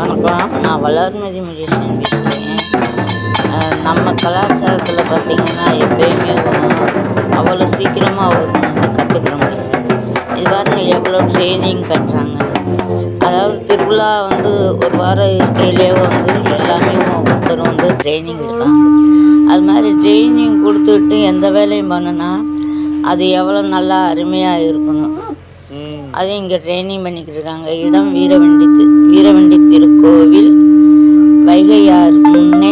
வணக்கம். நான் வளர்மதி மியூசிஷியன் பேசுகிறேன். நம்ம கலாச்சாரத்தில் பார்த்திங்கன்னா எப்பயுமே அவ்வளோ சீக்கிரமாக அவர் கற்றுக்கிற முடியாது. இது பாருங்கள் எவ்வளோ ட்ரைனிங் பண்ணுறாங்க. அதாவது திருவிழா ஒரு வாரம் இருக்கையிலே எல்லாமே ஒருத்தர் ட்ரைனிங் எடுப்பாங்க. அது மாதிரி ட்ரைனிங் கொடுத்துட்டு எந்த வேலையும் பண்ணுனா அது எவ்வளோ நல்லா அருமையாக இருக்கணும். அதையும் இங்கே ட்ரைனிங் பண்ணிக்கிட்டு இருக்காங்க. இடம் வீரவண்டி திருக்கோவில் வைகையார் முன்னே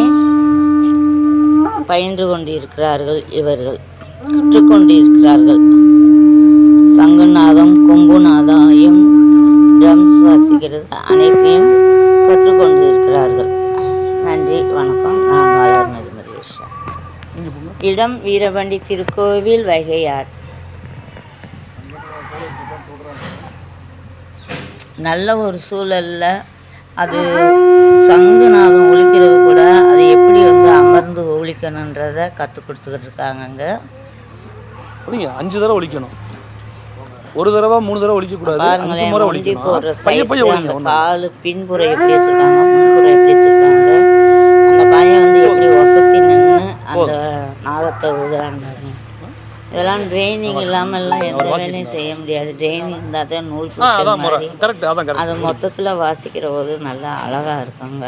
பயின்று கொண்டிருக்கிறார்கள். இவர்கள் கற்றுக்கொண்டிருக்கிறார்கள். சங்குநாதம், கொம்புநாதம், ட்ரம்ஸ் வாசிக்கிறது அனைத்தையும் கற்றுக்கொண்டு இருக்கிறார்கள். நன்றி, வணக்கம். நான் வளர்மதி முருகேசன். இடம் வீரவண்டி திருக்கோவில் வைகையார். நல்ல ஒரு சூழலில் அது சங்குநாதம் ஒழிக்கிறது கூட அது எப்படி அமர்ந்து ஒழிக்கணுன்றதை கற்றுக் கொடுத்துக்கிட்டு இருக்காங்கங்க. 5 தடவை ஒழிக்கணும். ஒரு தடவை 3 தடவை ஒழிக்கக்கூடாது. பாருங்களேன், ஒண்டி போடுற சைஸ், அந்த கால் பின்புறை எப்படி வச்சுருக்காங்க, முன்புறை எப்படி வச்சுருக்காங்க, அந்த பையன் எப்படி ஒசத்தி நின்று அந்த நாதத்தை உதாரணம். இதெல்லாம் ட்ரைனிங் இல்லாமல்லாம் எந்த வேலையும் செய்ய முடியாது. ட்ரைனிங் இருந்தால் தான் நூல் பிடிச்ச மாதிரி அது மொத்தத்தில் வாசிக்கிற போது நல்லா அழகாக இருக்குங்க.